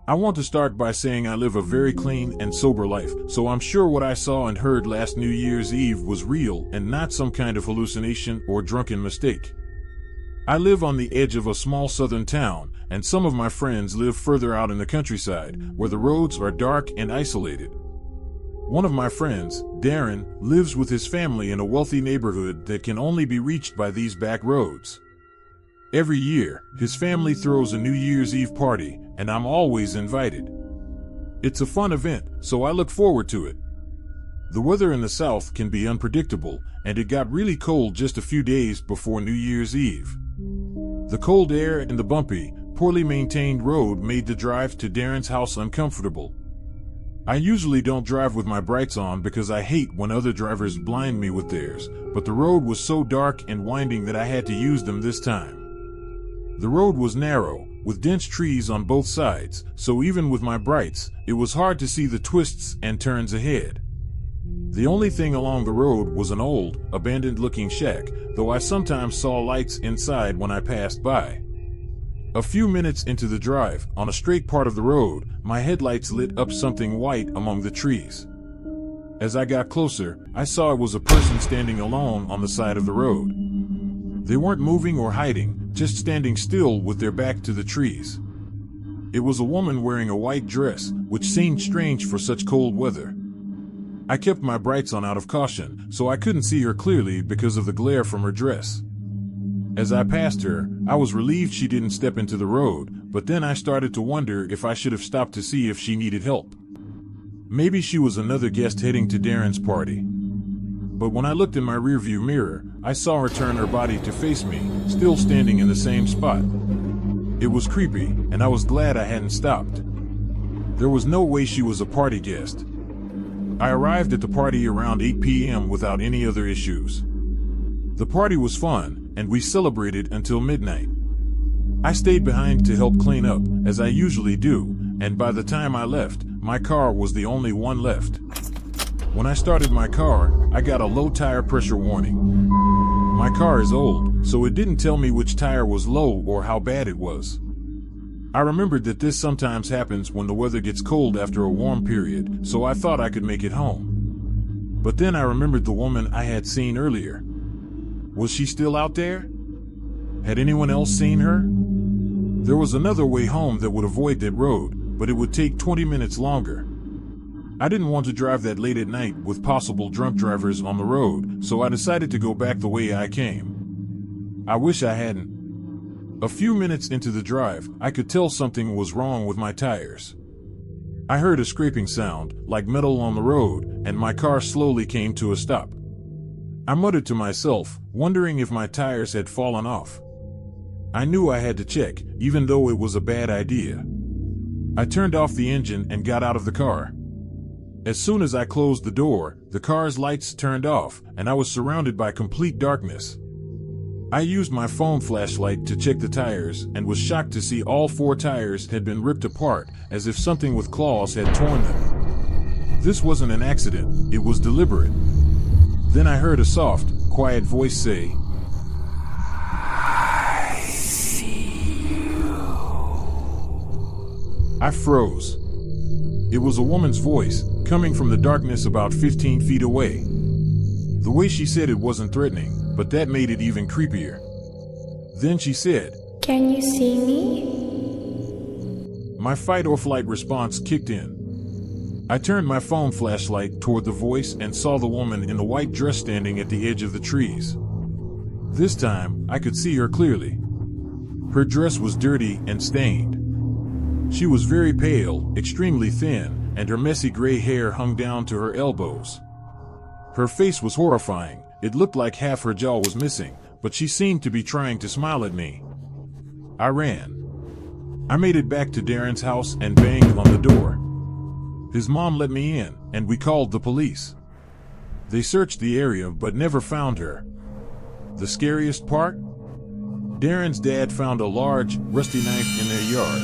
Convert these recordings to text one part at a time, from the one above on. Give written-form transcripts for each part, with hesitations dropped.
I want to start by saying I live a very clean and sober life, so I'm sure what I saw and heard last New Year's Eve was real and not some kind of hallucination or drunken mistake. I live on the edge of a small southern town, and some of my friends live further out in the countryside, where the roads are dark and isolated. One of my friends, Darren, lives with his family in a wealthy neighborhood that can only be reached by these back roads. Every year, his family throws a New Year's Eve party, and I'm always invited. It's a fun event, so I look forward to it. The weather in the south can be unpredictable, and it got really cold just a few days before New Year's Eve. The cold air and the bumpy, poorly maintained road made the drive to Darren's house uncomfortable. I usually don't drive with my brights on because I hate when other drivers blind me with theirs, but the road was so dark and winding that I had to use them this time. The road was narrow, with dense trees on both sides, so even with my brights, it was hard to see the twists and turns ahead. The only thing along the road was an old, abandoned-looking shack, though I sometimes saw lights inside when I passed by. A few minutes into the drive, on a straight part of the road, my headlights lit up something white among the trees. As I got closer, I saw it was a person standing alone on the side of the road. They weren't moving or hiding, just standing still with their back to the trees. It was a woman wearing a white dress, which seemed strange for such cold weather. I kept my brights on out of caution, so I couldn't see her clearly because of the glare from her dress. As I passed her, I was relieved she didn't step into the road, but then I started to wonder if I should have stopped to see if she needed help. Maybe she was another guest heading to Darren's party. But when I looked in my rearview mirror, I saw her turn her body to face me, still standing in the same spot. It was creepy, and I was glad I hadn't stopped. There was no way she was a party guest. I arrived at the party around 8 p.m. without any other issues. The party was fun, and we celebrated until midnight. I stayed behind to help clean up, as I usually do, and by the time I left, my car was the only one left. When I started my car, I got a low tire pressure warning. My car is old, so it didn't tell me which tire was low or how bad it was. I remembered that this sometimes happens when the weather gets cold after a warm period, so I thought I could make it home. But then I remembered the woman I had seen earlier. Was she still out there? Had anyone else seen her? There was another way home that would avoid that road, but it would take 20 minutes longer. I didn't want to drive that late at night with possible drunk drivers on the road, so I decided to go back the way I came. I wish I hadn't. A few minutes into the drive, I could tell something was wrong with my tires. I heard a scraping sound, like metal on the road, and my car slowly came to a stop. I muttered to myself, wondering if my tires had fallen off. I knew I had to check, even though it was a bad idea. I turned off the engine and got out of the car. As soon as I closed the door, the car's lights turned off, and I was surrounded by complete darkness. I used my phone flashlight to check the tires and was shocked to see all 4 tires had been ripped apart, as if something with claws had torn them. This wasn't an accident, it was deliberate. Then I heard a soft, quiet voice say, "I see you." I froze. It was a woman's voice, coming from the darkness about 15 feet away. The way she said it wasn't threatening, but that made it even creepier. Then she said, "Can you see me?" My fight or flight response kicked in. I turned my phone flashlight toward the voice and saw the woman in the white dress standing at the edge of the trees. This time, I could see her clearly. Her dress was dirty and stained. She was very pale, extremely thin, and her messy gray hair hung down to her elbows. Her face was horrifying. It looked like half her jaw was missing, but she seemed to be trying to smile at me. I ran. I made it back to Darren's house and banged on the door. His mom let me in, and we called the police. They searched the area but never found her. The scariest part? Darren's dad found a large, rusty knife in their yard.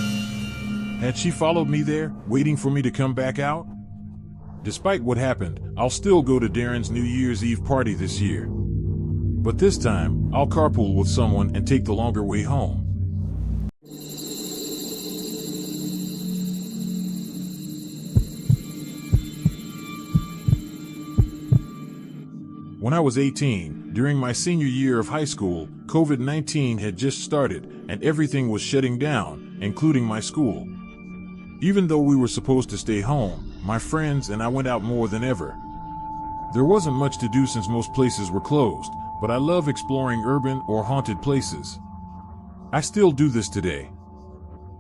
Had she followed me there, waiting for me to come back out? Despite what happened, I'll still go to Darren's New Year's Eve party this year. But this time, I'll carpool with someone and take the longer way home. When I was 18, during my senior year of high school, COVID-19 had just started and everything was shutting down, including my school. Even though we were supposed to stay home, my friends and I went out more than ever. There wasn't much to do since most places were closed, but I love exploring urban or haunted places. I still do this today.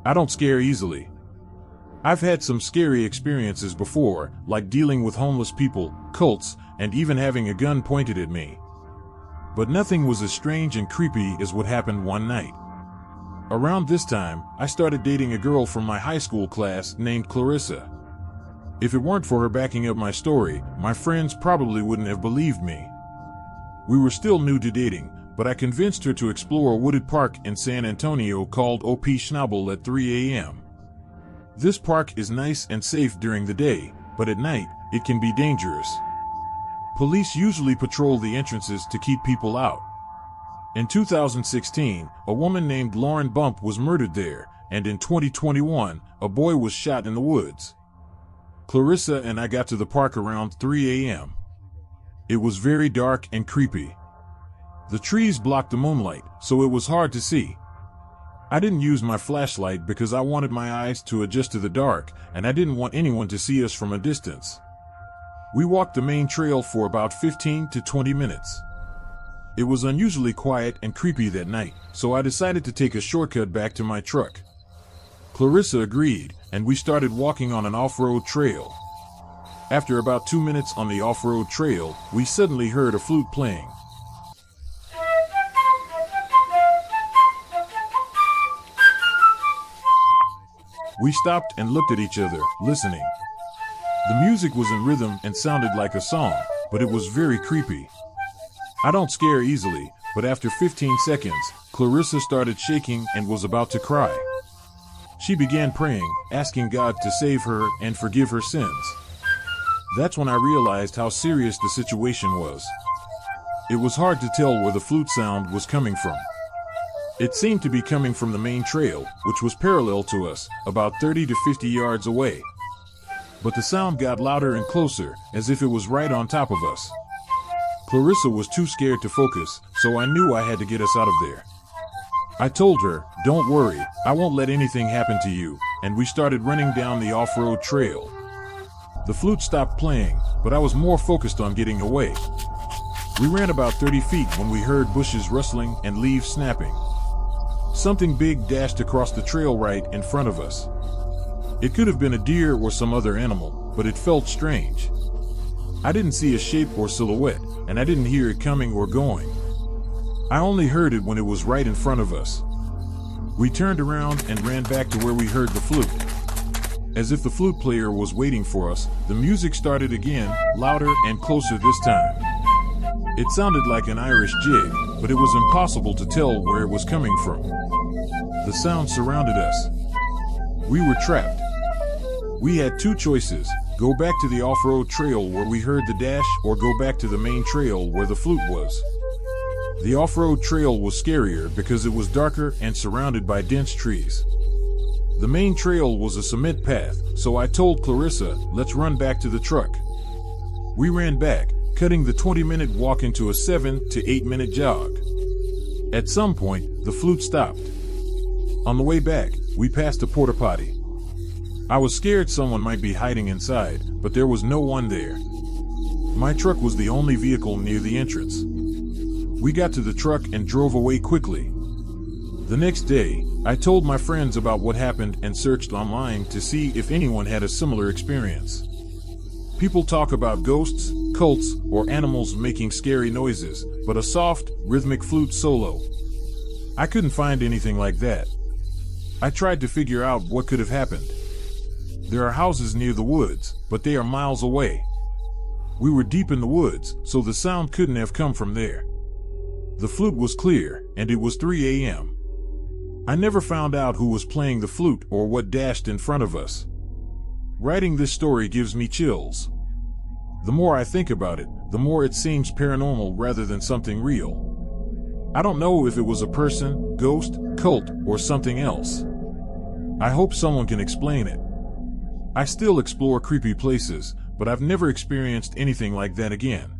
I don't scare easily. I've had some scary experiences before, like dealing with homeless people, cults, and even having a gun pointed at me. But nothing was as strange and creepy as what happened one night. Around this time, I started dating a girl from my high school class named Clarissa. If it weren't for her backing up my story, my friends probably wouldn't have believed me. We were still new to dating, but I convinced her to explore a wooded park in San Antonio called O.P. Schnabel at 3 a.m. This park is nice and safe during the day, but at night, it can be dangerous. Police usually patrol the entrances to keep people out. In 2016, a woman named Lauren Bump was murdered there, and in 2021, a boy was shot in the woods. Clarissa and I got to the park around 3 a.m. It was very dark and creepy. The trees blocked the moonlight, so it was hard to see. I didn't use my flashlight because I wanted my eyes to adjust to the dark, and I didn't want anyone to see us from a distance. We walked the main trail for about 15 to 20 minutes. It was unusually quiet and creepy that night, so I decided to take a shortcut back to my truck. Clarissa agreed, and we started walking on an off-road trail. After about 2 minutes on the off-road trail, we suddenly heard a flute playing. We stopped and looked at each other, listening. The music was in rhythm and sounded like a song, but it was very creepy. I don't scare easily, but after 15 seconds, Clarissa started shaking and was about to cry. She began praying, asking God to save her and forgive her sins. That's when I realized how serious the situation was. It was hard to tell where the flute sound was coming from. It seemed to be coming from the main trail, which was parallel to us, about 30 to 50 yards away. But the sound got louder and closer, as if it was right on top of us. Clarissa was too scared to focus, so I knew I had to get us out of there. I told her, "Don't worry, I won't let anything happen to you," and we started running down the off-road trail. The flute stopped playing, but I was more focused on getting away. We ran about 30 feet when we heard bushes rustling and leaves snapping. Something big dashed across the trail right in front of us. It could have been a deer or some other animal, but it felt strange. I didn't see a shape or silhouette, and I didn't hear it coming or going. I only heard it when it was right in front of us. We turned around and ran back to where we heard the flute. As if the flute player was waiting for us, the music started again, louder and closer this time. It sounded like an Irish jig, but it was impossible to tell where it was coming from. The sound surrounded us. We were trapped. We had two choices: go back to the off-road trail where we heard the dash, or go back to the main trail where the flute was. The off-road trail was scarier because it was darker and surrounded by dense trees. The main trail was a cement path, so I told Clarissa, "Let's run back to the truck." We ran back, cutting the 20-minute walk into a 7 to 8 minute jog. At some point, the flute stopped. On the way back, we passed a porta potty. I was scared someone might be hiding inside, but there was no one there. My truck was the only vehicle near the entrance. We got to the truck and drove away quickly. The next day, I told my friends about what happened and searched online to see if anyone had a similar experience. People talk about ghosts, cults, or animals making scary noises, but a soft, rhythmic flute solo. I couldn't find anything like that. I tried to figure out what could have happened. There are houses near the woods, but they are miles away. We were deep in the woods, so the sound couldn't have come from there. The flute was clear, and it was 3 a.m. I never found out who was playing the flute or what dashed in front of us. Writing this story gives me chills. The more I think about it, the more it seems paranormal rather than something real. I don't know if it was a person, ghost, cult, or something else. I hope someone can explain it. I still explore creepy places, but I've never experienced anything like that again.